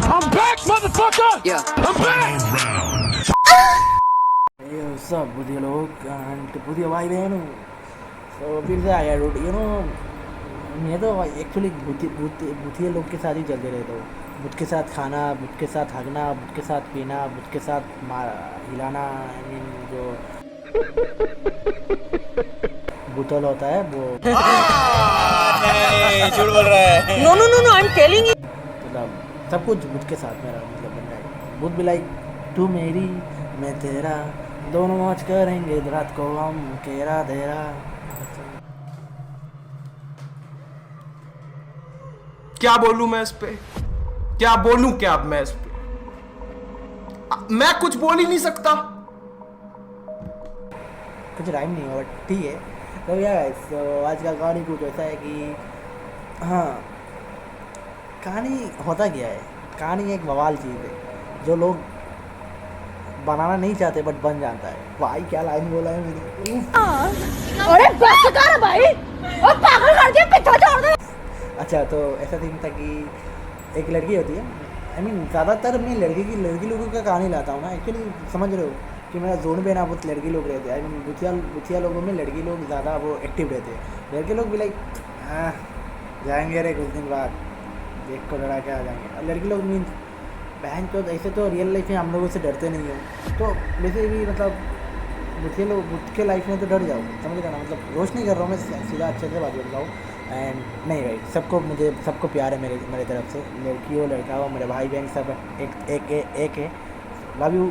I'm back, motherfucker! Yeah. I'm back! सब बुधिया लोग and Budhiya भाई बहन तो फिर से आ गया रोड मैं तो एक्चुअली बुधिया लोग के साथ ही चलते रहता हूँ। बुध के साथ खाना, बुध के साथ हगना, बुध के साथ पीना, बुध के साथ हिलाना। आई मीन जो बुतल होता है वो नहीं झूठ बोल रहा है। No, no, no, no, I'm telling you. मतलब सब कुछ बुध के साथ मेरा मतलब बन रहा है। बुध भी लाइक तू मेरी मैं तेरा, दोनों मौज करेंगे रात को हम केरा देरा। क्या बोलूं मैं इस पे, क्या बोलूं क्या अब मैं इस पे, मैं कुछ बोल ही नहीं सकता। कुछ राइम नहीं हो बट ठीक है। तो यार तो आज का कहानी कुछ ऐसा है कि हाँ, कहानी होता क्या है, कहानी एक बवाल चीज़ है जो लोग बनाना नहीं चाहते बट बन जाता है। भाई क्या लाइन बोला है मेरी। अरे बस कर भाई, और पागल कर दिया, पीछे छोड़ दे। अच्छा तो ऐसा सीन था कि एक लड़की होती है। आई मीन ज़्यादातर मैं लड़की लोगों का कहानी लाता हूँ ना। एक्चुअली समझ रहे हो कि मेरा जोन पे ना बहुत लड़की लोग रहते हैं। आई मीन बुथिया लोगों में लड़की लोग ज़्यादा वो एक्टिव रहते हैं। लड़के लोग भी लाइक जाएंगे अरे कुछ दिन बाद देख को लड़ा के आ जाएंगे। और लड़की लोग मीन बहन तो ऐसे तो रियल लाइफ में हम लोगों से डरते नहीं हो। तो वैसे भी मतलब बुथ के लाइफ में तो डर जाओ, समझ रहे ना। मतलब रोश नहीं कर रहा हूँ मैं, सीधा अच्छे से बात कर रहा हूँ। एंड नहीं भाई सबको प्यार है मेरे तरफ से, लड़की हो लड़का हो, मेरे भाई बहन सब एक है। लव यू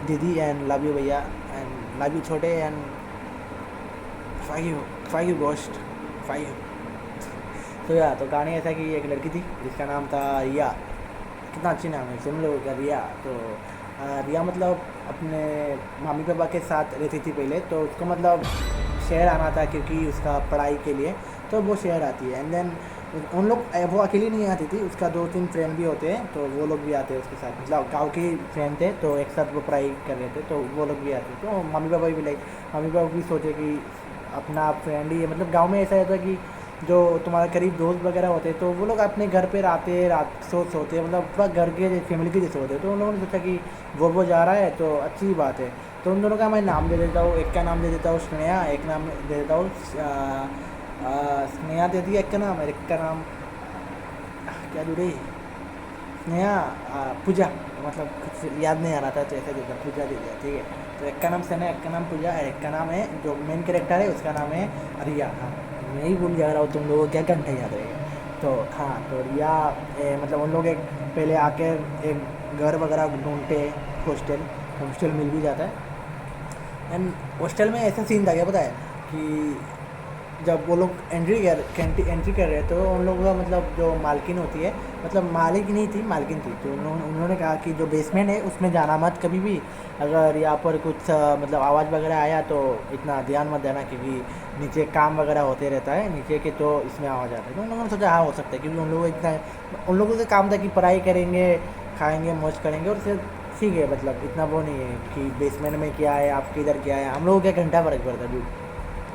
दीदी एंड लव यू भैया एंड लव यू छोटे and five you ghost five. तो यार तो कहानी ऐसा कि एक लड़की थी जिसका नाम था रिया। कितना अच्छी नाम है, सुन लो क्या रिया। तो रिया मतलब अपने मम्मी पापा के साथ रहती थी पहले। तो उसको मतलब शहर आना था क्योंकि उसका पढ़ाई के लिए, तो वो शहर आती है। एंड देन उन लोग वो अकेली नहीं आती थी, उसका 2-3 फ्रेंड भी होते हैं तो वो लोग भी आते हैं उसके साथ। मतलब गांव के फ्रेंड थे तो एक साथ वो पढ़ाई कर रहे थे तो वो लोग भी आते। तो मम्मी पापा भी लाइक मम्मी पापा भी सोचे कि अपना फ्रेंड ही है। मतलब गाँव में ऐसा होता है कि जो तुम्हारे करीब दोस्त वगैरह होते हैं तो वो लोग अपने घर पे रात सोते हैं, मतलब पूरा घर के फैमिली के जैसे होते हैं। तो उन लोगों ने सोचा कि वो जा रहा है तो अच्छी बात है। तो उन दोनों का मैं नाम दे देता हूँ। एक का नाम दे देता हूँ स्नेहा, एक नाम दे देता हूँ स्नेहा दे दिया एक का नाम, एक का नाम क्या जुड़े स्नेहा पूजा। मतलब कुछ याद नहीं आ रहा था तो ऐसा देता पूजा दे दिया, ठीक है। तो एक का नाम स्नेहा, एक का नाम पूजा और एक का नाम है जो मेन कैरेक्टर है उसका नाम है रिया। हाँ मैं ही भूल जा रहा हूँ, तुम लोगों को क्या घंटा याद रहेगा। तो हाँ तो रिया मतलब उन लोग एक पहले आकर एक घर वगैरह ढूंढते, हॉस्टल मिल भी जाता है। एंड हॉस्टल में ऐसा सीन था क्या पता है कि जब वो लोग एंट्री कर रहे तो उन लोगों का मतलब जो मालकिन होती है, मतलब मालिक नहीं थी मालकिन थी। तो उन्होंने कहा कि जो बेसमेंट है उसमें जाना मत कभी भी। अगर यहाँ पर कुछ मतलब आवाज़ वगैरह आया तो इतना ध्यान मत देना क्योंकि नीचे काम वगैरह होते रहता है नीचे के, तो इसमें आवाज़ आता है। तो उन लोगों ने सोचा हाँ हो सकता है क्योंकि उन लोगों का काम था कि पढ़ाई करेंगे, खाएँगे, मौज करेंगे और फिर ठीक है। मतलब इतना वो नहीं है कि बेसमेंट में क्या है, आपके इधर क्या है। हम लोगों का घंटा फर्क पड़ता है।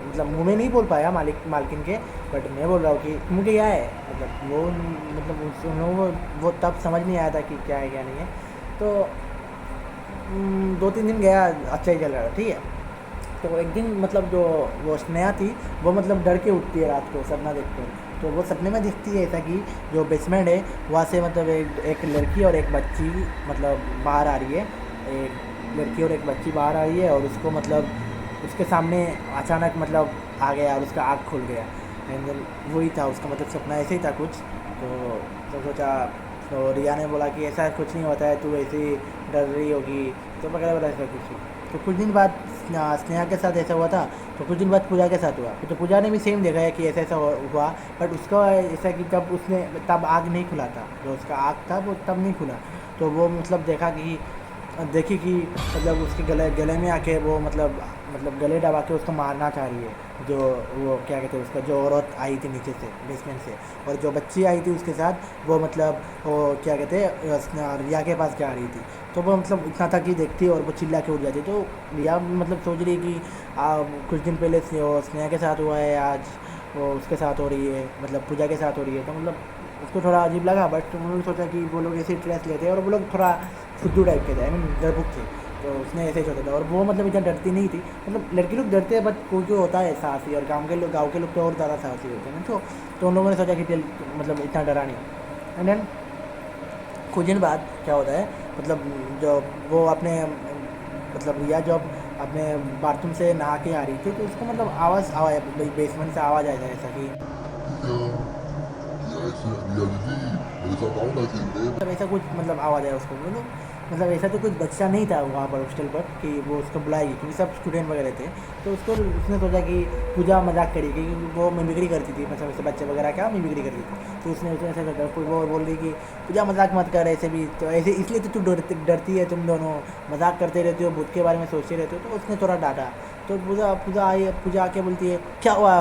मतलब मुँह में नहीं बोल पाया मालकिन के, बट मैं बोल रहा हूँ कि मुँह क्या है। मतलब वो मतलब उन लोगों को वो तब समझ नहीं आया था कि क्या है क्या नहीं है। तो 2-3 दिन गया अच्छा ही चल रहा था, ठीक है। तो एक दिन मतलब जो वो स्नेहा थी वो मतलब डर के उठती है रात को सपना देखते हैं। तो वो सपने में दिखती है ऐसा कि जो बेसमेंट है वहाँ से मतलब एक लड़की और एक बच्ची मतलब बाहर आ रही है। एक लड़की और एक बच्ची बाहर आ रही है और उसको मतलब उसके सामने अचानक मतलब आ गया और उसका आँख खुल गया। एंड देन वही था उसका मतलब सपना ऐसे ही था कुछ। तो सोचा, तो रिया ने बोला कि ऐसा कुछ नहीं होता है, तू ऐसे ही डर रही होगी तो वगैरह ऐसा कुछ। तो कुछ दिन बाद स्नेहा के साथ ऐसा हुआ था। तो कुछ दिन बाद पूजा के साथ हुआ। तो पूजा ने भी सेम देखा है कि ऐसा हुआ, बट उसका ऐसा कि तब आग नहीं खुला था, जो उसका आग था वो तब नहीं खुला। तो वो मतलब देखी कि मतलब उसके गले में आके वो मतलब गले दबा के उसको मारना चाह रही है। जो वो क्या कहते हैं उसका जो औरत आई थी नीचे से बेसमेंट से, और जो बच्ची आई थी उसके साथ वो मतलब वो क्या कहते हैं रिया के पास जा रही थी। तो वो मतलब इतना था कि देखती और वो चिल्ला के उठ जाती। तो रिया मतलब सोच रही कि कुछ दिन पहले वो स्नेहा के साथ हुआ है, आज वो उसके साथ हो रही है, मतलब पूजा के साथ हो रही है। तो मतलब उसको थोड़ा अजीब लगा, बट उन्होंने सोचा कि वो लोग ऐसे स्ट्रेस लेते हैं और वो लोग थोड़ा फुद्दू टाइप के थे, आई मीन डरपुक थे, तो उसने ऐसे ही सोचा था। और वो मतलब इतना डरती नहीं थी, मतलब लड़की लोग डरते हैं, बट कोई कोई होता है साहसी, और गाँव के लोग तो और ज़्यादा साहसी होते हैं ना। तो उन लोगों ने सोचा कि मतलब इतना डरा नहीं। एंड देन कुछ दिन बाद क्या होता है, मतलब जो वो अपने मतलब रिया जब अपने बाथरूम से नहा के आ रही थी, तो उसको मतलब आवाज़ बेसमेंट से आवाज़ आया था ऐसा कि मतलब ऐसा कुछ मतलब आवाज़ आया उसको, मतलब ऐसा तो कुछ बच्चा नहीं था वहाँ पर हॉस्टल पर कि वो उसको बुलाएगी, क्योंकि सब स्टूडेंट वगैरह थे। तो उसने सोचा कि पूजा मजाक करेगी, क्योंकि वो मिमिक्री करती थी, मतलब ऐसे बच्चे वगैरह क्या मिमिक्री करती थी। तो उसने ऐसा सोचा, कोई वो बोल रही कि पूजा मजाक मत कर ऐसे भी, तो ऐसे इसलिए तो तू डरती है, तुम दोनों मजाक करते रहते हो, भूत के बारे में सोचते रहते हो। तो उसने थोड़ा डांटा। तो पूजा आके बोलती है क्या हुआ,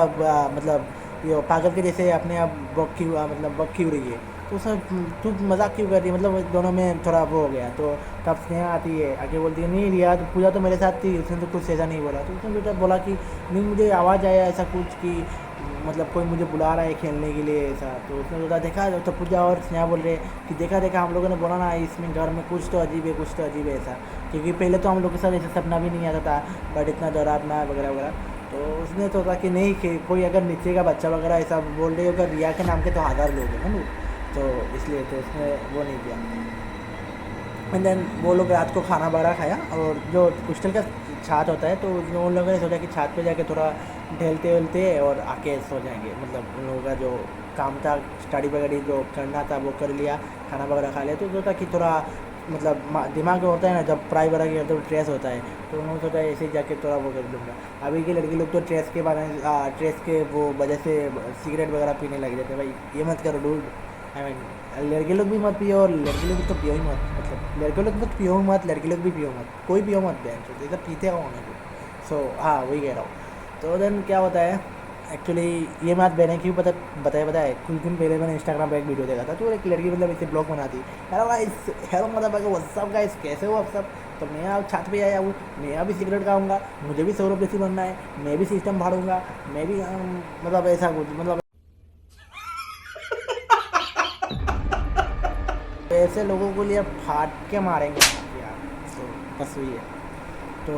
मतलब ये पागल के जैसे अपने आप वक क्यों रही है। तो उसमें तू मजाक क्यों कर रही है, मतलब दोनों में थोड़ा वो हो गया। तो तब स्नेहा आती है, आगे बोलती है नहीं रिया, तो पूजा तो मेरे साथ थी, उसने तो कुछ ऐसा नहीं बोला। तो उसने बेटा बोला कि नहीं, मुझे आवाज़ आया ऐसा कुछ कि मतलब कोई मुझे बुला रहा है खेलने के लिए ऐसा। तो उसने बोला देखा, तो पूजा और स्नेहा बोल रहे कि देखा हम लोगों ने बोला ना इसमें घर में कुछ तो अजीब है ऐसा, क्योंकि पहले तो हम लोग के साथ ऐसा सपना भी नहीं आता था, बट इतना डरावना वगैरह वगैरह। तो उसने सोचा कि नहीं, कि कोई अगर नीचे का बच्चा वगैरह ऐसा बोल रही होगा, रिया के नाम के तो 1000 लोग हैं ना, तो इसलिए तो उसने वो नहीं किया। एंड देन वो लोग रात को खाना वगैरह खाया, और जो हॉस्टल का छात होता है, तो उन लोगों ने सोचा कि छात पे जाके थोड़ा टहलते और आके सो जाएंगे। मतलब उन लोगों का जो काम था, स्टडी वगैरह जो करना था वो कर लिया, खाना वगैरह खा लिया। तो सोचा कि थोड़ा मतलब दिमाग में होता है ना, जब पढ़ाई वगैरह किया तो स्ट्रेस होता है, तो उन्होंने सोचा ऐसे ही जाके थोड़ा वो कर लूँगा। अभी की लड़की लोग तो स्ट्रेस के बारे में स्ट्रेस के वो वजह से सिगरेट वगैरह पीने लग जाते हैं। भाई ये मत करो डूड, आई मीन लड़के लोग भी मत पियो, और लड़के लोग तो पियो ही मत, मतलब लड़के लोग मत पियो मत, लड़के लोग भी पियो मत, कोई पियो मत बैन, तो इधर पीते हो होने को। सो हाँ, वही कह रहा हूँ। तो देन क्या होता है, एक्चुअली ये बात मैंने क्यों बताया कुछ दिन पहले मैंने इंस्टाग्राम पर एक वीडियो देखा था, तो एक लड़की मतलब इसे ब्लॉग बनाती, हेलो मतलब व्हाट्सअप गाइस, कैसे हो आप सब। तो मैं अब छत पे आया हूँ, मैं अभी सिगरेट खाऊंगा, मुझे भी सौरभ जैसी बनना है, मैं भी सिस्टम फाड़ूंगा, मैं भी मतलब ऐसा कुछ, मतलब ऐसे लोगों को लिए फाड़ के मारेंगे यार। तो बस वही है। तो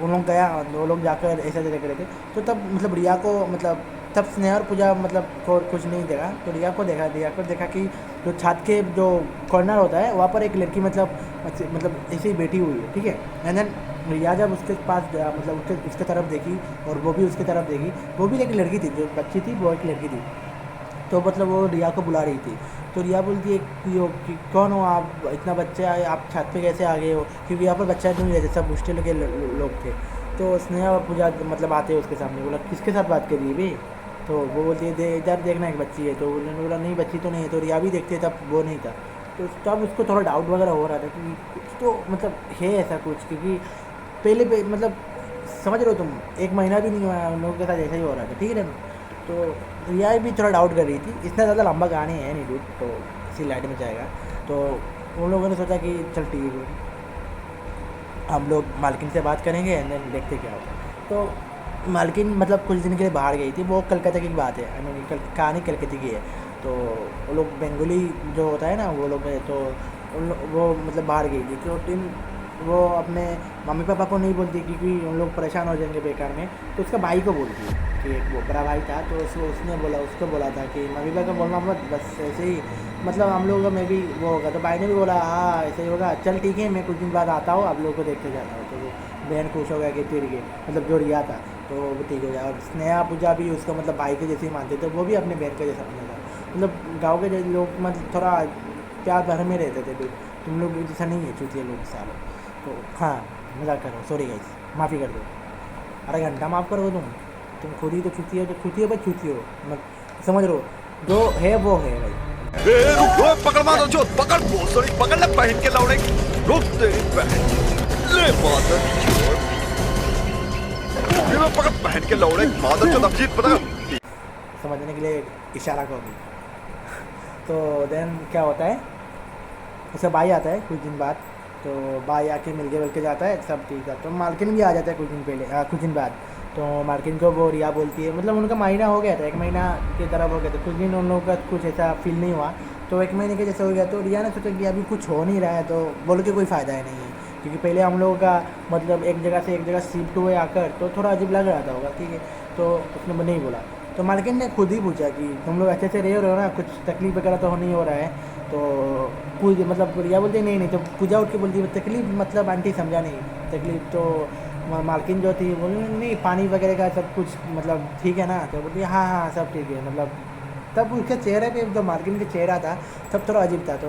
उन लोग गया, वो लोग जाकर ऐसे देख रहे थे। तो तब मतलब रिया को मतलब तब स्नेहा और पूजा मतलब को कुछ नहीं देखा, तो रिया को देखा कि जो छत के जो कॉर्नर होता है वहाँ पर एक लड़की मतलब ऐसे ही बैठी हुई है, ठीक है। एंड देन रिया जब उसके पास गया, मतलब उसके तरफ देखी, और वो भी उसके तरफ देखी, वो भी एक लड़की थी, जो बच्ची थी वो एक लड़की थी। तो मतलब वो रिया को बुला रही थी। तो रिया बोलती है कि कौन हो आप, इतना बच्चा है, आप छत पे कैसे आ गए हो, क्योंकि यहाँ पर बच्चा तो नहीं रहते, सब हॉस्टल के लोग थे। तो स्नेहा और पूजा मतलब आते हैं उसके सामने, बोला किसके साथ बात कर रही है भाई। तो वो बोलती है इधर देखना एक बच्ची है। तो उन्होंने बोला नहीं बच्ची तो नहीं है। तो रिया भी देखते तब वो नहीं था। तो तब उसको थोड़ा डाउट वगैरह हो रहा था कि कुछ तो मतलब है ऐसा कुछ, क्योंकि पहले मतलब समझ रहे हो तुम, 1 महीना भी नहीं हुआ उन लोगों के साथ ऐसा ही हो रहा था, ठीक है ना। तो रिया भी थोड़ा डाउट कर रही थी, इतना ज़्यादा लंबा कहानी है नहीं डूड, तो इसी लाइट में जाएगा। तो उन लोगों ने सोचा कि चल ठीक है, हम लोग मालकिन से बात करेंगे एंड देन देखते क्या होता है। तो मालकिन मतलब कुछ दिन के लिए बाहर गई थी, वो कलकत्ता की बात है, आई मीन कहानी कलकत्ते की है। तो वो लोग बंगाली जो होता है ना वो लोग है, तो वो मतलब बाहर गई थी। तो वो अपने मम्मी पापा को नहीं बोलती, क्योंकि उन लोग परेशान हो जाएंगे बेकार में। तो उसका भाई को बोलती है कि एक वो बड़ा भाई था, तो उसको बोला था कि मम्मी पापा को बोलना मत, बस ऐसे ही मतलब हम लोगों में भी वो होगा। तो भाई ने भी बोला हाँ ऐसे ही होगा, चल ठीक है, मैं कुछ दिन बाद आता हूँ, आप लोगों को देख के जाता हूँ। तो वो बहन खुश हो गया कि फिर के मतलब जो रिया था तो वो ठीक हो गया। और स्नेहा पूजा भी उसको मतलब भाई के जैसे ही मानते थे, वो भी अपने बहन के जैसा मानता था। मतलब गाँव के लोग मतलब थोड़ा प्यार भर में रहते थे, तुम लोग जैसा नहीं है चूतिया लोग सारे। तो हाँ मजाक करो, सॉरी गाइस, माफ़ी कर दो, अरे घंटा माफ़ करो तुम खुद ही तो चूती हो, जो चूती हो भाई चूती हो, मत समझ लो, जो है वो है भाई। रुक पकड़ मार जो पकड़ बोसड़ी पकड़ ले पहन के लौड़े रुक तेरी बहन ले मादर चोद ये पकड़ पहन के लौड़े मादर चोद अभिजीत पता समझने के लिए इशारा करो। तो देन क्या होता है, उसका भाई आता है कुछ दिन बाद। तो भाई आके मिल के जाता है, सब ठीक है। तो मालकिन भी आ जाता है कुछ दिन बाद। तो मालकिन को वो रिया बोलती है, मतलब उनका महीना हो गया था, 1 महीना की तरफ हो गया था, कुछ दिन उन लोगों का कुछ ऐसा फील नहीं हुआ, तो 1 महीने के जैसे हो गया, तो रिया ने सोचा कि अभी कुछ हो नहीं रहा है तो बोल के कोई फ़ायदा ही नहीं है, क्योंकि पहले हम लोगों का मतलब एक जगह से एक जगह शिफ्ट हुए आकर तो थोड़ा अजीब लग रहा था होगा, ठीक है, तो उसने नहीं बोला। तो मालकिन ने खुद ही पूछा कि तुम लोग अच्छे से रह रहे हो ना, कुछ तकलीफ वगैरह तो नहीं हो रहा है, तो पूज मतलब रिया बोलती नहीं नहीं, तो पूजा उठ के बोलती है तकलीफ मतलब आंटी समझा नहीं, तकलीफ तो मालकिन जो थी बोली नहीं पानी वगैरह का सब कुछ मतलब ठीक है ना, तो बोलती हाँ हाँ सब ठीक है, मतलब तब उसके चेहरे पे जो मालकिन का चेहरा था तब थोड़ा अजीब था। तो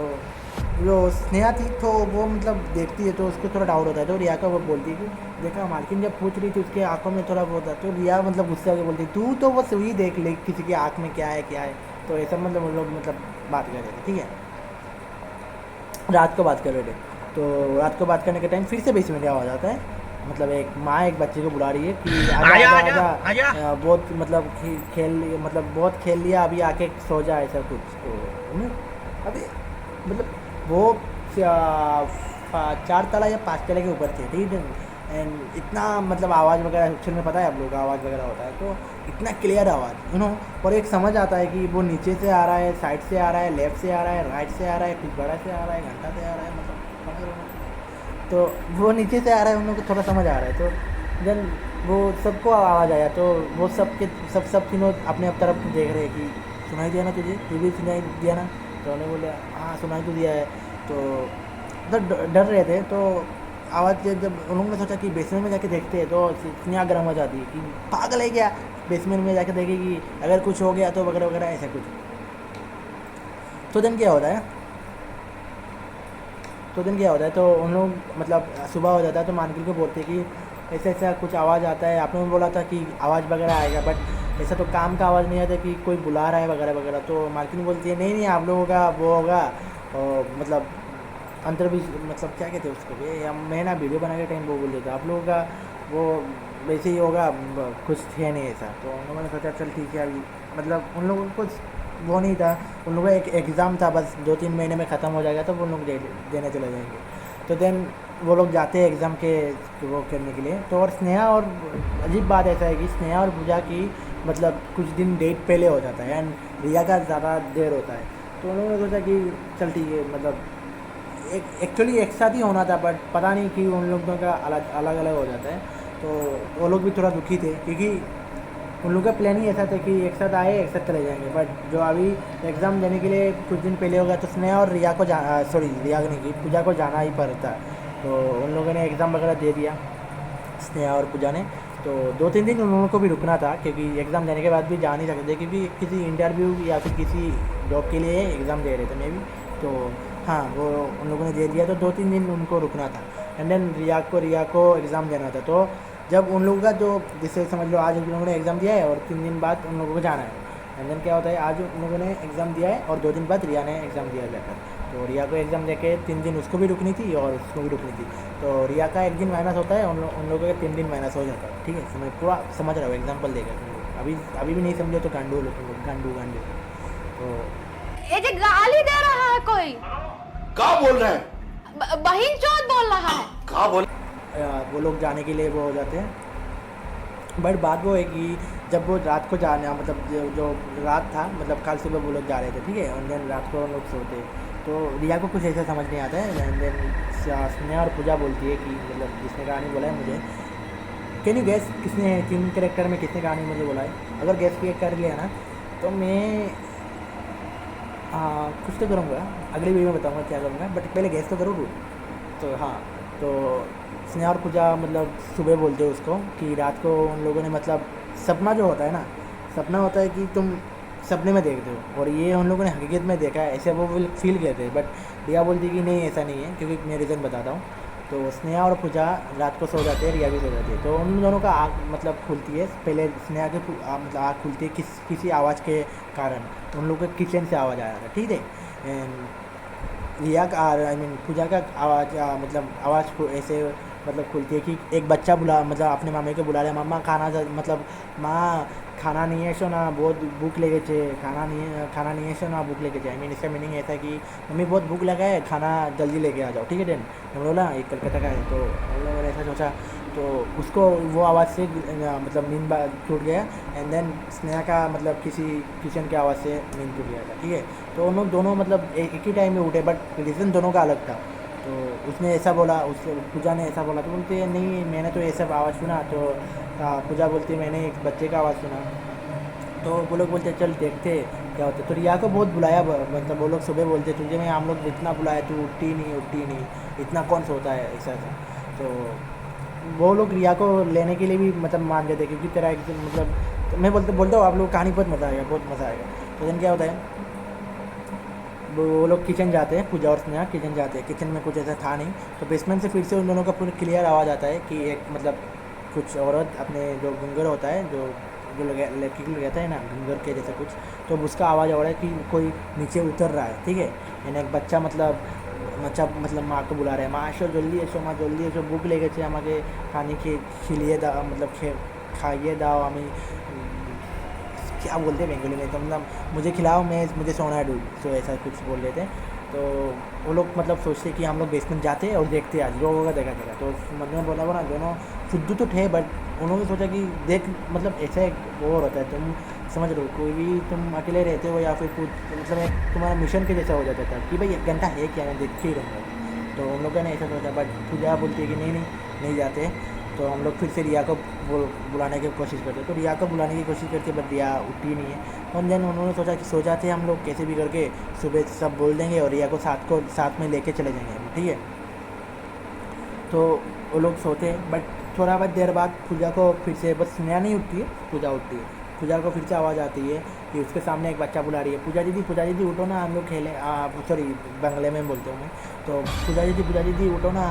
जो स्नेहा थी तो वो मतलब देखती है तो उसको थोड़ा डाउट होता है, तो रिया का वो बोलती है कि देखा मालकिन जब पूछ रही थी उसके आंखों में थोड़ा वो होता, तो रिया मतलब गुस्से होकर बोलती तू तो बस वही देख ले किसी की आँख में क्या है, तो ऐसा मतलब वो लोग मतलब बात कर रहे थे, ठीक है, रात को बात कर रहे थे। तो रात को बात करने के टाइम फिर से बेसमेंट में आवाज़ आता है, मतलब एक माँ एक बच्चे को बुला रही है कि आजा बहुत मतलब खेल मतलब बहुत खेल लिया अभी आके सो जा, ऐसा कुछ। तो अभी मतलब वो 4 तला या 5 तले के ऊपर थे, ठीक है, एंड इतना मतलब आवाज़ वगैरह एक्चुअल में पता है आप लोग आवाज़ वगैरह होता है, तो इतना क्लियर आवाज़ और एक समझ आता है कि वो नीचे से आ रहा है, साइड से आ रहा है, लेफ़्ट से आ रहा है, राइट से आ रहा है, पिछवाड़ा से आ रहा है, घंटा से आ रहा है, मतलब तो वो नीचे से आ रहा है, उन लोगों को थोड़ा समझ आ रहा है। तो देन वो सबको आवाज़ आया, तो वो सब तीनों अपने अब तरफ देख रहे हैं कि सुनाई दिया ना तुझे, तू भी सुनाई दिया ना, तो उन्होंने बोले हाँ सुनाई तो दिया है, तो डर रहे थे। तो आवाज़ जब उन लोगों ने सोचा कि बेसमेंट में जाके देखते हैं, तो इतनी गर्म हो जाती है कि पागल है क्या, बेसमेंट में जाके देखेगी अगर कुछ हो गया तो वगैरह वगैरह ऐसा कुछ। तो दिन क्या होता है, तो उन लोग मतलब सुबह हो जाता है तो मानकिल को बोलते हैं कि ऐसा ऐसा कुछ आवाज़ आता है, आपने बोला था कि आवाज़ वगैरह आएगा, बट ऐसा तो काम का आवाज़ नहीं आता कि कोई बुला रहा है वगैरह वगैरह। तो मालकिन बोलती है नहीं आप लोगों का वो होगा, और मतलब अंतर भी मतलब क्या कहते हैं उसको भी, या मैं ना वीडियो बना के टाइम वो बोल देता, आप लोगों का वो वैसे ही होगा, कुछ है नहीं ऐसा। तो उन लोगों ने सोचा चल ठीक है, अभी मतलब उन लोगों को कुछ वो नहीं था, उन लोगों का एक एग्ज़ाम था, बस 2-3 महीने में ख़त्म हो जाएगा, तो वो लोग देने चले जाएंगे। तो देन वो लोग जाते हैं एग्ज़ाम के वो करने के लिए। तो और स्नेहा और अजीब बात ऐसा है कि स्नेहा और पूजा की मतलब कुछ दिन डेट पहले हो जाता है एंड रिया का ज़्यादा देर होता है। तो उन लोगों ने सोचा कि चल ठीक है, मतलब एक्चुअली एक साथ ही होना था, बट पता नहीं कि उन लोगों का अलग अलग हो जाता है। तो वो लोग भी थोड़ा दुखी थे, क्योंकि उन लोगों का प्लान ही ऐसा था कि एक साथ आए एक साथ चले जाएंगे, बट जो अभी एग्ज़ाम देने के लिए कुछ दिन पहले हो गया, तो स्नेहा और रिया को रिया नहीं की पूजा को जाना ही पड़ता। तो उन लोगों ने एग्ज़ाम वगैरह दे दिया, स्नेहा और पूजा ने। तो 2-3 दिन उन लोगों को भी रुकना था, क्योंकि एग्ज़ाम देने के बाद भी जा नहीं सकते, क्योंकि किसी इंटरव्यू या फिर किसी जॉब के लिए एग्ज़ाम दे रहे थे मे भी। तो हाँ, वो उन लोगों ने दे दिया, तो 2-3 दिन उनको रुकना था। एंड देन रिया को एग्ज़ाम देना था। तो जब उन लोगों का जो जैसे समझ लो आज उन लोगों ने एग्ज़ाम दिया है और 3 दिन बाद उन लोगों को जाना है। एंड देन क्या होता है, आज उन लोगों ने एग्ज़ाम दिया है और 2 दिन बाद रिया ने एग्ज़ाम दिया जाकर। तो रिया को एग्ज़ाम देके 3 दिन उसको भी रुकनी थी और उसको भी रुकनी थी। तो रिया का 1 दिन माइनस होता है, उन लोगों का 3 दिन माइनस हो जाता है, ठीक है। समझ पूरा समझ रहा हूँ, एग्जाम्पल देकर अभी भी नहीं समझे तो गांडू गांडू। तो ये जो गाली दे रहा है कोई, क्या बोल रहे हैं, बहिन चौथ बोल रहा है, क्या बोल वो लोग जाने के लिए वो हो जाते हैं। बट बात वो है कि जब वो रात को जाना मतलब जो रात था, मतलब कल सुबह वो लोग जा रहे थे, ठीक है। एंड देन रात को वो लोग सोते, तो रिया को कुछ ऐसा समझ नहीं आता है। एंड देन स्नेहा और पूजा बोलती है कि मतलब जिसने कहानी बोला है मुझे, कैन यू गैस किसने 3 कैरेक्टर में किसने कहानी मुझे बोला है। अगर गैस कर लिया ना तो मैं कुछ तो करूँगा, अगली वीडियो में बताऊँगा क्या करूँगा, बट पहले गैस तो करूँ। तो हाँ, तो स्नेहा और पूजा मतलब सुबह बोलते हैं उसको कि रात को उन लोगों ने मतलब सपना जो होता है ना, सपना होता है कि तुम सपने में देखते हो, और ये उन लोगों ने हकीकत में देखा है, ऐसे वो फील करते हैं। बट रिया बोलती है कि नहीं ऐसा नहीं है, क्योंकि मैं रीज़न बताता हूँ। तो स्नेहा और पूजा रात को सो जाते हैं, रिया भी सो जाती है। तो उन दोनों का आँख मतलब खुलती है, पहले स्नेहा की मतलब आँख खुलती है किसी आवाज़ के कारण। उन लोगों के किचन से आवाज़ आ रहा था, ठीक है। रिया का पूजा का आवाज़ मतलब आवाज़ ऐसे मतलब खुलती है कि एक बच्चा मतलब अपने मामे को बुला रहा है, मम्मा खाना मतलब माँ खाना नहीं है सो ना बहुत भूख लगे थे, खाना नहीं है सो ना भूख लगे थे। आई मीन इसका मीनिंग ऐसा है कि मम्मी बहुत भूख लगा है, खाना जल्दी लेके आ जाओ, ठीक है देन। हम बोला एक कलकत्ता का है, तो हम लोगों ने ऐसा सोचा, तो उसको वो आवाज़ से मतलब नींद टूट गया। एंड देन स्नेहा का मतलब किसी किचन की आवाज़ से नींद टूट गया था, ठीक है। तो उन लोग दोनों मतलब एक ही टाइम में उठे, बट रीज़न दोनों का अलग था। तो उसने ऐसा बोला, उस पूजा ने ऐसा बोला, तो बोलते नहीं मैंने तो ये सब आवाज़ सुना। तो पूजा बोलती मैंने एक बच्चे का आवाज़ सुना। तो वो लोग बोलते चल देखते क्या होता है। तो रिया को बहुत बुलाया, मतलब वो लोग सुबह बोलते तुझे मैं हम लोग इतना बुलाया तू उठती नहीं, इतना कौन सोता है ऐसा ऐसा। तो वो लोग रिया को लेने के लिए भी मतलब मान जाते, क्योंकि तेरा एक मतलब तो मैं बोलता हूँ आप लोग कहानी बहुत मज़ा आएगा, बहुत मज़ा आएगा। तो दिन क्या होता है, वो लोग किचन जाते हैं, पूजा और स्नेहा किचन जाते हैं। किचन में कुछ ऐसा था नहीं, तो बेसमेंट से फिर से उन दोनों का पूरा क्लियर आवाज़ आता है कि एक मतलब कुछ औरत अपने जो घुंगर होता है, जो लड़की को लगाता है ना घुंगर के जैसे कुछ, तो उसका आवाज़ आ रहा है कि कोई नीचे उतर रहा है, ठीक है। यानी एक बच्चा मतलब माँ को बुला रहा है, माँ ऐसो जल्दी ऐसो, माँ जल्दी ऐसो, भूख लेगे छे हमें खाने के खिलिए दाओ, मतलब खाइए दाओ, हमें क्या बोलते हैं बेंगली में, तो मतलब मुझे खिलाओ, मुझे सोना है डूब, तो ऐसा कुछ बोल रहे थे। तो वो लोग मतलब सोचते कि हम लोग बेसमेंट जाते और देखते आज जो होगा देखा। तो मतलब बोला ना दोनों फुद्दू तो थे, बट उन्होंने सोचा कि देख मतलब ऐसा एक वो होता है, तुम समझ रहे हो, कोई भी तुम अकेले रहते हो या फिर कुछ मतलब एक तुम्हारा मिशन के जैसा हो जाता था कि भाई 1 घंटा है क्या, मैं देख के ही रहूँगा। तो उन लोगों ने ऐसा सोचा, बट पूजा बोलती है कि नहीं जाते। तो हम लोग फिर से रिया को बुलाने की कोशिश करते, तो रिया को बुलाने की कोशिश करते, बट रिया उठी नहीं है। और देन उन्होंने सोचा थे हम लोग कैसे भी करके सुबह सब बोल देंगे और रिया को साथ में लेके चले जाएंगे, ठीक है। तो वो लोग सोते हैं, बट थोड़ा बहुत देर बाद पूजा को फिर से, बस स्नेहा नहीं उठती है, पूजा उठती है। पूजा को फिर से आवाज़ आती है कि उसके सामने एक बच्चा बुला रही है, पूजा दीदी उठो ना, हम लोग खेलें। सॉरी बांग्ला में बोलते हूँ मैं। तो पूजा दीदी उठो ना,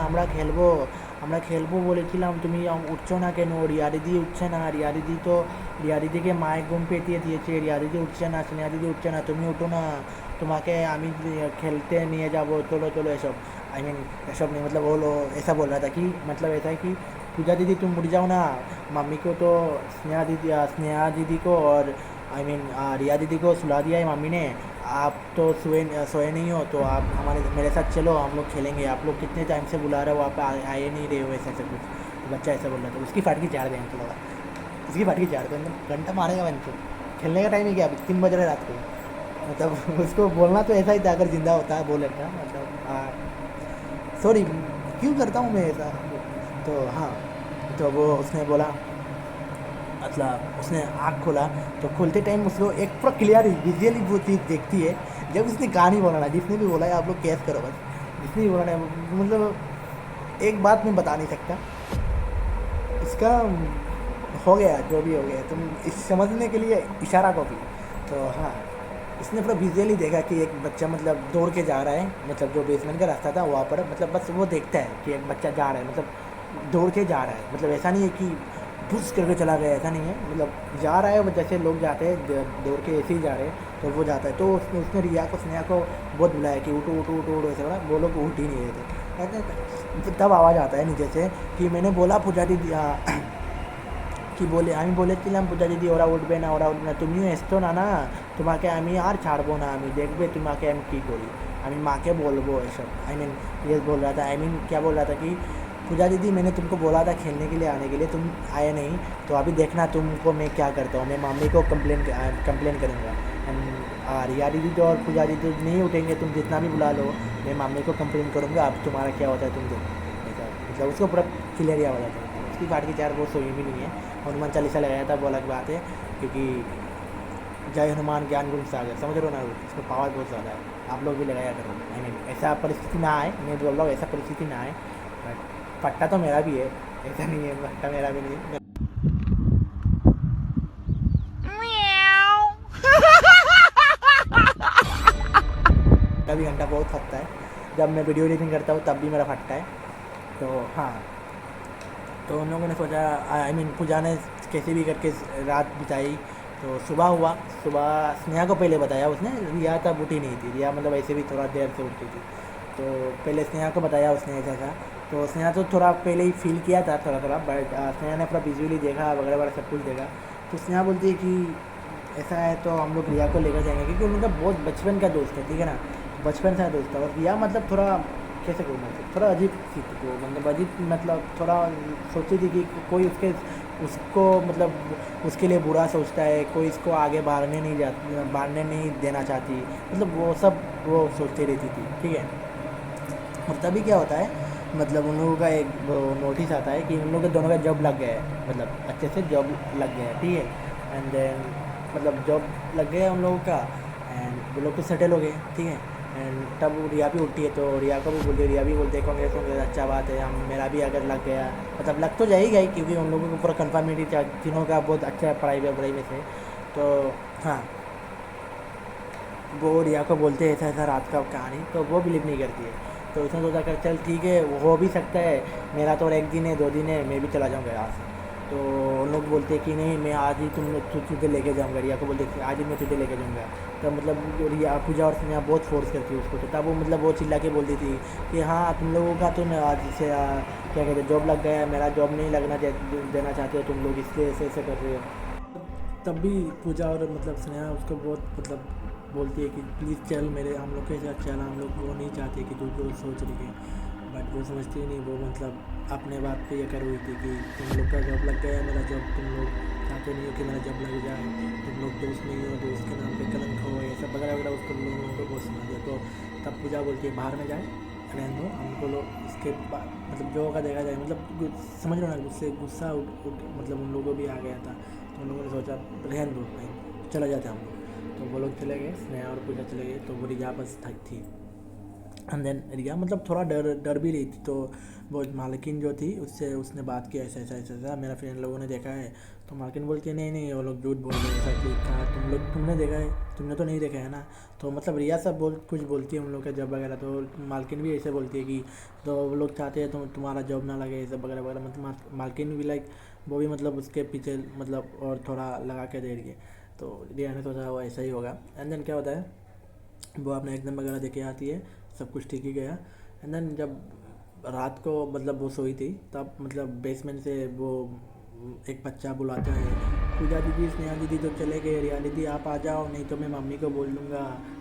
আমরা খেলবো বলেছিলাম, তুমি উঠছো না কেন? রিয়া দিদি উঠছে না, রিয়া দিদিকে মায়ের ঘুম পেটিয়ে দিয়েছে, রিয়া দিদি উঠছে না, স্নেহা দিদি উঠছে না, তুমি উঠো না, তোমাকে আমি खेलते নিয়ে যাবো, चलो ऐसा। आई मीन ऐसा नहीं, मतलब वो लोग ऐसा बोल रहा था कि मतलब ऐसा है कि पूजा दीदी तुम उठ जाओ ना, मम्मी को तो स्नेहा दीदी को और आई मीन रिया दीदी को सुला दिया है मम्मी ने, आप तो सोए नहीं हो, तो आप मेरे साथ चलो, हम लोग खेलेंगे, आप लोग कितने टाइम से बुला रहे हो, आप आए नहीं रहे हो, ऐसा कुछ। तो बच्चा ऐसा बोल रहा था, उसकी फाट की चार दें थोड़ा, उसकी फाट की चार दें, घंटा मारेगा बच्चों, खेलने का टाइम ही क्या, 3 बज रहे रात को। मतलब उसको बोलना तो ऐसा ही था, अगर ज़िंदा होता है बोले था, मतलब सॉरी क्यों करता हूँ मैं ऐसा। तो हाँ, तो वो उसने बोला, मतलब उसने आँख खोला, तो खोलते टाइम उसको एक पूरा क्लियर विजुअली वो चीज़ देखती है। जब उसने कहानी बोला, जिसने भी बोला है आप लोग कैस करो बस, जिसने भी बोला है, मतलब एक बात मैं बता नहीं सकता, इसका हो गया जो भी हो गया, तुम इस समझने के लिए इशारा कॉपी। तो हाँ, इसने पूरा विजुअली देखा कि एक बच्चा मतलब दौड़ के जा रहा है, मतलब जो बेसमेंट का रास्ता था वहाँ पर, मतलब बस वो देखता है कि एक बच्चा जा रहा है, मतलब दौड़ के जा रहा है, मतलब ऐसा नहीं है कि पुश करके चला गया, ऐसा नहीं है, मतलब जा रहा है, जैसे लोग जाते हैं दौड़ के ऐसे ही जा रहे हैं, तो वो जाता है। तो उसने रिया को स्नेहा को बहुत बुलाया कि उठो ऐसा बोला, वो लोग उठ ही नहीं रहे थे। तब आवाज़ आता है नीचे से कि मैंने बोला पूजा दीदी कि बोले আমি বলেছিলাম পূজা দিদি ওরা উঠবে না, তুমিও এসছো না, তোমাকে আমি আর ছাড়বো না, আমি দেখবে তোমাকে আমি কী করি, আমি মাকে बोलबो ऐसा। आई मीन ये बोल रहा था, आई मीन क्या बोल रहा था कि पूजा दीदी मैंने तुमको बोला था खेलने के लिए आने के लिए, तुम आए नहीं, तो अभी देखना तुमको मैं क्या करता हूँ, मैं मम्मी को कंप्लेन करूँगा। रिया दीदी तो और पूजा दीदी नहीं उठेंगे, तुम जितना भी बुला लो, मैं मम्मी को कंप्लेन करूँगा, अब तुम्हारा क्या होता है तुम देखो ऐसा। मतलब उसको पूरा क्लियर ही आवाज़ आता है। उसकी फाट की चार वो सोई भी नहीं है, हनुमान चालीसा लगाया था, वो अलग बात है, क्योंकि जय हनुमान ज्ञान गुण सागर, समझ रहे हो ना, इसमें पावर बहुत ज़्यादा है, आप लोग भी लगाया करो। आई मीन ऐसा परिस्थिति ना आए, मैं बोल रहा हूँ ऐसा परिस्थिति ना आए, बट फट्टा तो मेरा भी है, ऐसा नहीं है फट्टा मेरा भी नहीं है। मेरा भी घंटा बहुत फटता है, जब मैं वीडियो एडिटिंग करता हूँ तब भी मेरा फटता है। तो हाँ, तो उन लोगों ने सोचा, आई मीन पूजा ने कैसे भी करके रात बिताई। तो सुबह हुआ, सुबह स्नेहा को पहले बताया उसने, रिया तब उठी नहीं थी, रिया मतलब ऐसे भी थोड़ा देर से उठती थी, तो पहले स्नेहा को बताया उसने ऐसा था। तो स्नेहा तो थोड़ा पहले ही फील किया था थोड़ा, बट स्नेहा ने पूरा विजुअली देखा वगैरह सब कुछ देखा। तो स्नेहा बोलती है कि ऐसा है तो हम लोग रिया को लेकर जाएंगे, क्योंकि उनका बहुत बचपन का दोस्त है, ठीक है ना, बचपन से दोस्त है। और रिया मतलब थोड़ा कैसे कहूँ, मतलब थोड़ा अजीब थी, तो मतलब अजीब मतलब थोड़ा सोचती थी कि कोई उसको मतलब उसके लिए बुरा सोचता है, कोई इसको आगे बढ़ने नहीं देना चाहती, मतलब वो सब वो सोचती रहती थी, ठीक है। और तभी क्या होता है, मतलब उन लोगों का एक नोटिस आता है कि उन लोगों के दोनों का जॉब लग गया है, मतलब अच्छे से जॉब लग गया है, ठीक है। एंड देन मतलब जॉब लग गया उन लोगों का, एंड वो लोग तो सेटल हो गए, ठीक है। एंड तब रिया भी उठती है, तो रिया को भी बोलती है, रिया भी बोलते हैं कांग्रेस कांग्रेस अच्छा बात है, हम मेरा भी अगर लग गया, मतलब लग तो जाएगा ही, क्योंकि उन लोगों को पूरा कन्फर्मिटी तीनों का बहुत अच्छा पढ़ाई में से। तो हाँ, वो रिया को बोलते हैं ऐसा ऐसा रात का कहानी, तो वो बिलीव नहीं करती है। तो उसने सोचा कर चल ठीक है, वो हो भी सकता है, मेरा तो 1 दिन है 2 दिन है, मैं भी चला जाऊँगा यहाँ से। तो उन लोग बोलते हैं कि नहीं, मैं आज ही तुझे लेके जाऊँगा, रिया को बोलते कि आज ही मैं तुझे लेके जाऊँगा। तो मतलब रिया पूजा और स्नेहा बहुत फोर्स करती है उसको, तो तब वो मतलब वो चिल्ला के बोलती थी कि हाँ तुम लोगों का तो आज से क्या कहते हैं जॉब लग गया है, मेरा जॉब नहीं लगना देना चाहते हो तुम लोग, इसलिए ऐसे ऐसे कर रहे हो। तब भी पूजा और मतलब स्नेहा उसको बहुत मतलब बोलती है कि प्लीज़ चल हम लोग के साथ चल, हम लोग वो नहीं चाहते कि तू जो सोच रही है, बट वो समझती ही नहीं। वो मतलब अपने बात पे ये कर हुई थी कि तुम लोग का जॉब लग गया है, मेरा जॉब तुम लोग चाहते नहीं हो कि मेरा जॉब लग जाए, तुम लोग दोस्त नहीं हो, दोस्त के नाम पे कलंक हो, ये सब वगैरह वगैरह उसको लोगों को बहुत सुना दिया। तो तब पूजा बोलती है बाहर में जाए, रहने दो हमको लोग, इसके बाद मतलब जो होगा देखा जाए, मतलब समझ लो ना, गुस्सा उठ मतलब उन लोगों भी आ गया था। तो उन लोगों ने सोचा रहने दो भाई, चला जाते हम लोग। तो वो लोग चले गए, स्नेहा और पूजा चले गए, तो वो रिया बस थी। एंड देन रिया मतलब थोड़ा डर भी रही थी। तो वो मालकिन जो थी उसने बात किया ऐसा ऐसा ऐसा ऐसा, मेरा फ्रेंड लोगों ने देखा है। तो मालकिन बोलती है नहीं नहीं वो लोग झूठ बोल रहे हैं, ऐसा कुछ कहा तुमने देखा है, तुमने तो नहीं देखा है ना। तो मतलब रिया सब कुछ बोलती है उन लोग का जॉब वगैरह, तो मालकिन भी ऐसे बोलती है कि तो वो लोग चाहते हैं तुम्हारा जॉब ना लगे, ये सब वगैरह वगैरह। मतलब मालकिन भी लाइक वो भी मतलब उसके पीछे मतलब और थोड़ा लगा के दे रही है। तो रिया ने सोचा वो ऐसा ही होगा। एंड देन क्या होता है, वो अपना एग्ज़ाम वगैरह दे के आती है, सब कुछ ठीक ही गया। एंड देन जब रात को मतलब वो सोई थी, तब मतलब बेसमेंट से वो एक बच्चा बुलाता है, पूजा दीदी स्नेहा दीदी तो चले गए, रिया दीदी आप आ जाओ, नहीं तो मैं मम्मी को बोल दूँगा,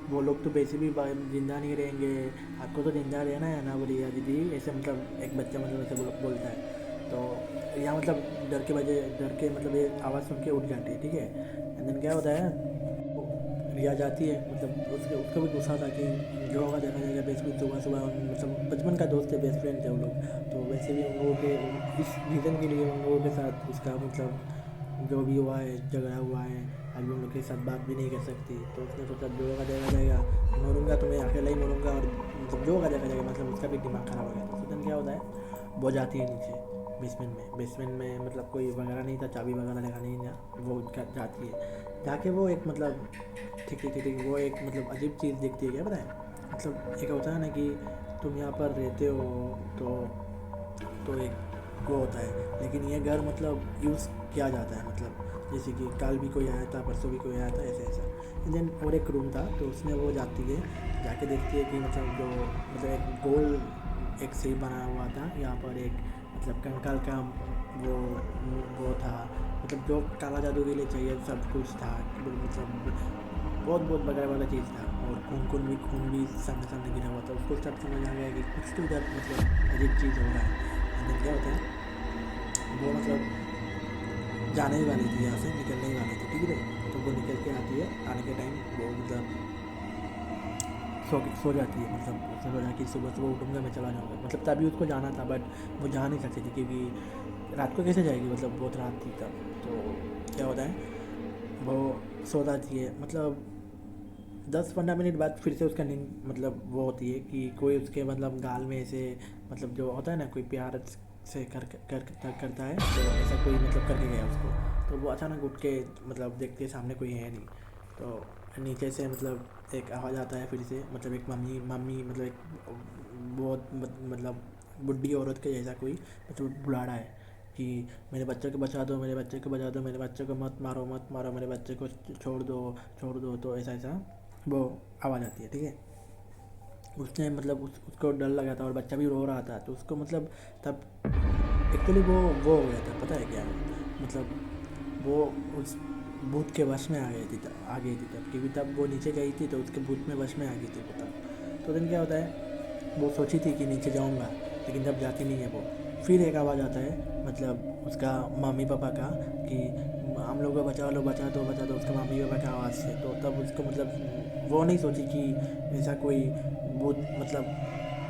वो लोग तो वैसे भी जिंदा नहीं रहेंगे, आपको तो जिंदा रहना है ना वो रिया दीदी, ऐसे मतलब एक बच्चा मतलब ऐसे बोलता है। तो रिया मतलब डर के मतलब ये आवाज़ सुन के उठ जाती है, ठीक है। एंड देन क्या होता है, रिया जाती है, मतलब उसको भी गुस्सा था कि जो होगा देखा जाएगा, बेस्ट सुबह सुबह मतलब बचपन का दोस्त थे, बेस्ट फ्रेंड थे वो लोग। तो वैसे भी उन लोगों के इस रीज़न के लिए उन लोगों के साथ उसका मतलब जो भी हुआ है, झगड़ा हुआ है, अभी उन लोग के साथ बात भी नहीं कर सकती। तो उसने सोचा जो होगा देखा जाएगा, मरूंगा तो मैं अकेला ही मरूंगा, और मतलब जो होगा देखा जाएगा, मतलब उसका भी दिमाग ख़राब हो गया। तो फिर क्या होता है, वो जाती है नीचे बेसमेंट में मतलब कोई वगैरह नहीं था, चाबी वगैरह लगा नहीं था, वो जाती है, जाके वो एक मतलब ठीक वो एक मतलब अजीब चीज़ देखती है। क्या पता है, मतलब एक होता है ना कि तुम यहाँ पर रहते हो तो एक वो होता है, लेकिन ये घर मतलब यूज़ किया जाता है, मतलब जैसे कि कल भी कोई आया था, परसों भी कोई आया था, ऐसा। देन और एक रूम था, तो उसमें वो जाती है, जाके देखती है कि मतलब जो मतलब एक गोल एक शेप बना हुआ था, यहाँ पर एक मतलब कंकाल का वो था, मतलब जो काला जादू के लिए चाहिए सब कुछ था, मतलब बहुत वगैरह वाला चीज़ था। और खून भी सामने गिरा हुआ था। उसको सब समझ आ गया कि कुछ तो इधर मतलब अजीब चीज़ हो रहा है। एंड देन क्या होता है, वो मतलब जाने ही वाली थी, यहाँ से निकलने ही वाली थी, ठीक है। तो वो निकल के आती है, आने के टाइम वो मतलब सो जाती है, मतलब उसने सोचा कि सुबह उठूँगा मैं चला जाऊँगा, मतलब तभी उसको जाना था, बट वो जा नहीं सकती थी क्योंकि रात को कैसे जाएगी, मतलब बहुत रात थी तब। तो क्या होता है, वो सो जाती है, मतलब 10-15 मिनट बाद फिर से उसका नींद मतलब वो होती है कि कोई उसके मतलब गाल में ऐसे मतलब जो होता है ना, कोई प्यार से करता है, तो ऐसा कोई मतलब करके गया उसको। तो वो अचानक उठ के मतलब देखते हैं सामने कोई है नहीं। तो नीचे से मतलब एक आवाज़ आता है फिर से, मतलब एक मम्मी मतलब एक बहुत मतलब बुढ़ी औरत के जैसा कोई मतलब बुलाड़ा है कि मेरे बच्चे को बचा दो, मेरे बच्चे को बचा दो, मेरे बच्चे को मत मारो, मेरे बच्चे को छोड़ दो। तो ऐसा वो आवाज़ आती है, ठीक है। उसने मतलब उसको डर लगा था और बच्चा भी रो रहा था, तो उसको मतलब तब एक्चुअली वो हो गया था, पता है क्या, मतलब वो उस भूत के वश में आ गई थी तब, क्योंकि तब वो नीचे गई थी तो उसके भूत में वश में आ गई थी वो तब। तो दिन क्या होता है, वो सोची थी कि नीचे जाऊँगा, लेकिन जब जाती नहीं है वो, फिर एक आवाज़ आता है मतलब उसका मम्मी पापा का कि हम लोग को बचा लो, बचा दो उसका मम्मी पापा की आवाज़ से। तो तब उसको मतलब वो नहीं सोची कि ऐसा कोई भूत मतलब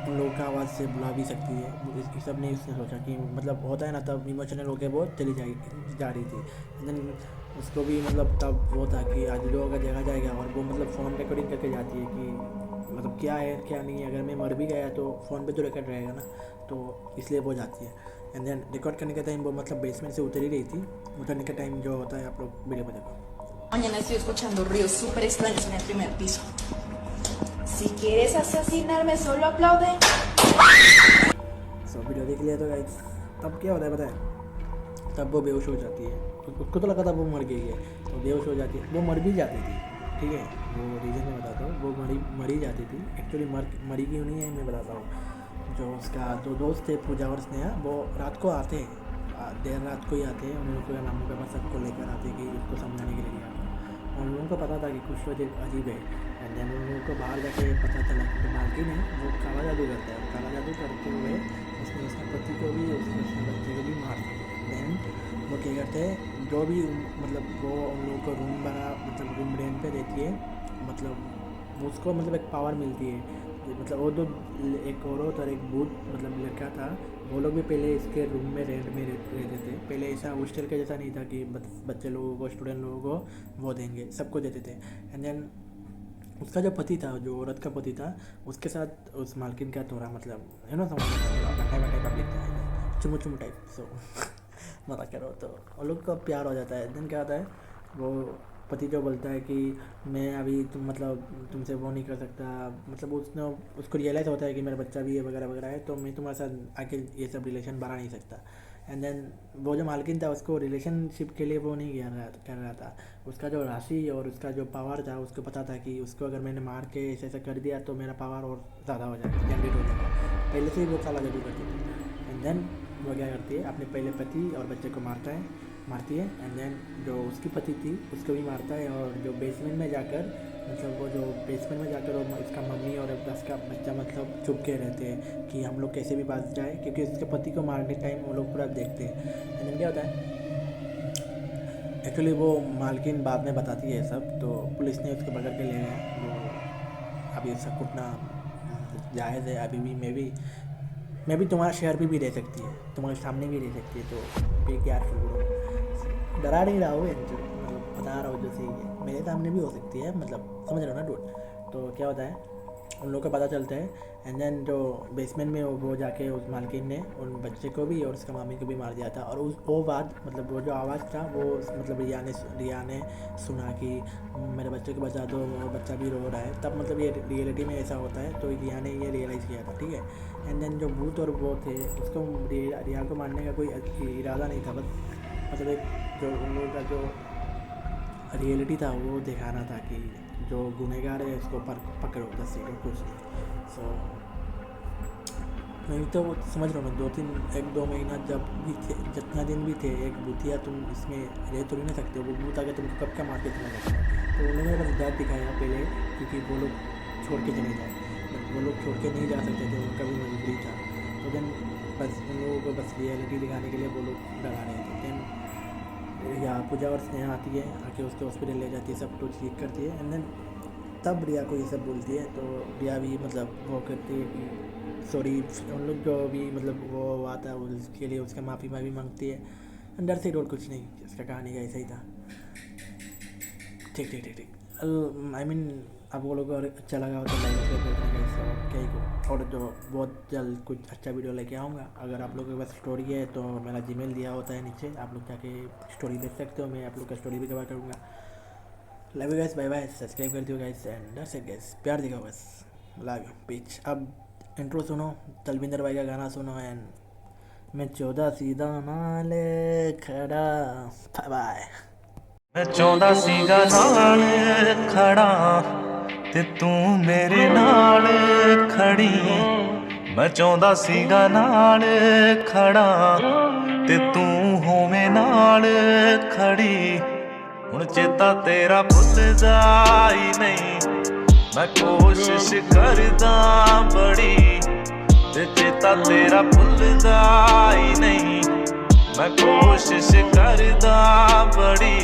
उन लोगों का आवाज़ से बुला भी सकती है, ये सब नहीं उसने सोचा कि मतलब होता है ना, तब इमोशनल होकर वो चली जा रही थी। देन उसको भी मतलब तब वो था कि आज लोगों का जगह जाएगा, और वो मतलब फ़ोन रिकॉर्डिंग करके जाती है कि मतलब क्या है क्या नहीं है, अगर मैं मर भी गया तो फ़ोन पे तो रिकॉर्ड रहेगा ना, तो इसलिए वो जाती है। एंड देन रिकॉर्ड करने के टाइम वो मतलब बेसमेंट से उतर ही रही थी, उतरने का टाइम जो होता है आप लोग वीडियो में देखो। Mañana estoy escuchando ruidos súper extraños en el primer piso. Si quieres asesinarme, solo aplaude. So video देख लिया तो गाइस, तब क्या होता है पता है, तब वो बेहोश हो जाती है। उसको तो लगा था वो मर गई है, तो बेहोश हो जाती है। वो मर भी जाती थी, ठीक है, वो रीज़न मैं बताता हूँ। वो मर ही जाती थी एक्चुअली। मरी क्यों नहीं है मैं बताता हूँ। जो उसका दो दोस्त थे पूजा और स्नेहा, वो रात को आते हैं, देर रात को ही आते हैं। उन लोगों को मम्मी पापा सबको लेकर आते हैं कि उसको समझाने के लिए आते हैं। उन लोगों को पता था कि कुछ वजह अजीब है। एंड देन उन लोगों को बाहर जाके पता चला कि मालकिन है वो काला जादू करता है। काला जादू करते हुए उसने उसके पति को भी, उसने उसके बच्चे को भी मार दिया। देन वो क्या करते हैं, जो भी मतलब वो उन लोगों को रूम बना मतलब रूम रेंट पे देती है, मतलब उसको मतलब एक पावर मिलती है। मतलब वो दो, एक औरत और एक भूत मतलब लड़का था, वो लोग भी पहले इसके रूम में रेंट में रहते थे। पहले ऐसा हॉस्टल के जैसा नहीं था कि बच्चे लोगों को, स्टूडेंट लोगों को वो देंगे, सबको देते थे। एंड देन उसका जो पति था, जो औरत का पति था, उसके साथ उस मालकिन का थोड़ा मतलब है ना, समझ बटे पब्लिक था, चुमू चुमू टाइप। सो मजाक करो, तो उन लोग का प्यार हो जाता है। दिन क्या होता है, वो पति जो बोलता है कि मैं अभी तुमसे वो नहीं कर सकता, मतलब उसको रियलाइज़ होता है कि मेरा बच्चा भी है वगैरह वगैरह है, तो मैं तुम्हारे साथ आके ये सब रिलेशन बढ़ा नहीं सकता। एंड देन वो जो मालकिन था उसको रिलेशनशिप के लिए वो नहीं कर रहा था। उसका जो राशि और उसका जो पावर था, उसको पता था कि उसको अगर मैंने मार के ऐसा कर दिया तो मेरा पावर और ज़्यादा हो जाएगा, जनरेट हो जाएगा। पहले से ही वो काला जादू करती थी। एंड देन वो क्या करती है, अपने पहले पति और बच्चे को मारती है। एंड देन जो उसकी पति थी उसको भी मारता है, और जो बेसमेंट में जाकर मतलब वो जो बेसमेंट में जाकर वो इसका मम्मी और उसका बच्चा मतलब चुप के रहते हैं कि हम लोग कैसे भी बच जाए, क्योंकि उसके पति को मारने टाइम वो लोग पूरा देखते हैं। एंड देन क्या होता है, एक्चुअली वो मालकिन बाद में बताती है सब, तो पुलिस ने उसको पकड़ के ले गए। वो अभी उसका कुटना जायज़ है, अभी भी मैं भी तुम्हारे शहर पे भी रह सकती है, तुम्हारे सामने भी रह सकती है, तो बी केयरफुल ब्रो। डरा नहीं रहा हूँ, मतलब बता रहा हूँ जो सही है, मेरे सामने भी हो सकती है, मतलब समझ रहे हो ना डूड। तो क्या होता है, उन लोगों को पता चलता है। एंड देन जो बेसमेंट में वो जाके उस मालकिन ने उन बच्चे को भी और उसका मामी को भी मार दिया था। और वो बात मतलब वो जो आवाज़ था वो मतलब रिया ने सुना कि मेरे बच्चे को बचा दो, वो बच्चा भी रो रहा है। तब मतलब ये रियलिटी में ऐसा होता है, तो रिया ने ये रियलाइज़ किया था, ठीक है। एंड देन जो भूत और वो थे, उसको रिया को मारने का कोई इरादा नहीं था, बस मतलब एक जो उन लोगों का जो रियलिटी था वो दिखाना था कि जो गुनहगार है उसको पकड़ो, बस ये कुछ नहीं। सो नहीं तो समझ रहा हूँ मैं, 1-2 महीना जब भी थे, जितना दिन भी थे, एक भूतिया तुम इसमें रह तो नहीं सकते हो। वो भूत आगे तुमको कब क्या मार के चला जाता है। तो उन्होंने बस डर दिखाया पहले, क्योंकि वो लोग छोड़ के चले जाए, बट वो लोग छोड़ के नहीं जा सकते थे, उनका भी मजबूरी था। तो देन बस उन लोगों को बस रियलिटी दिखाने के लिए वो लोग डरा रहे थे। देन या पूजा और स्नेहा आती है, आके उसके हॉस्पिटल ले जाती है, सब कुछ ठीक करती है। एंड देन तब रिया को ये सब बोलती है, तो रिया भी मतलब वो करती है कि सॉरी, उन लोग जो भी मतलब वो आता है उसके लिए उसका माफ़ी मांगती है। अंदर से रोल कुछ नहीं, इसका कहानी का ऐसा ही था। ठीक आई मीन आप वो लोग अगर अच्छा लगा हो तो लाइक करना क्या ही को। और जो बहुत जल्द कुछ अच्छा वीडियो लेके आऊँगा। अगर आप लोगों के पास स्टोरी है तो मेरा जीमेल दिया होता है नीचे, आप लोग जाके स्टोरी देख सकते हो, मैं आप लोग का स्टोरी भी कवर करूँगा। Love you guys, bye bye, subscribe कर दियो guys, and that's it guys, प्यार दिखाओ बस, लव यू पीच। अब इंट्रो सुनो, तलविंदर भाई का गाना सुनो, एंड मैं 14 सीधा नाल खड़ा, बाय बाय। मैं 14 सीधा नाल खड़ा ते तू मेरे नाल खड़ी। मैं 14 सीधा नाल खड़ा ते तू होवे नाल खड़ी। हुण चेता तेरा भुलदा ही नहीं, मैं कोशिश करदा बड़ी, ते चेता तेरा भुलदा ही नहीं, मैं कोशिश करदा बड़ी।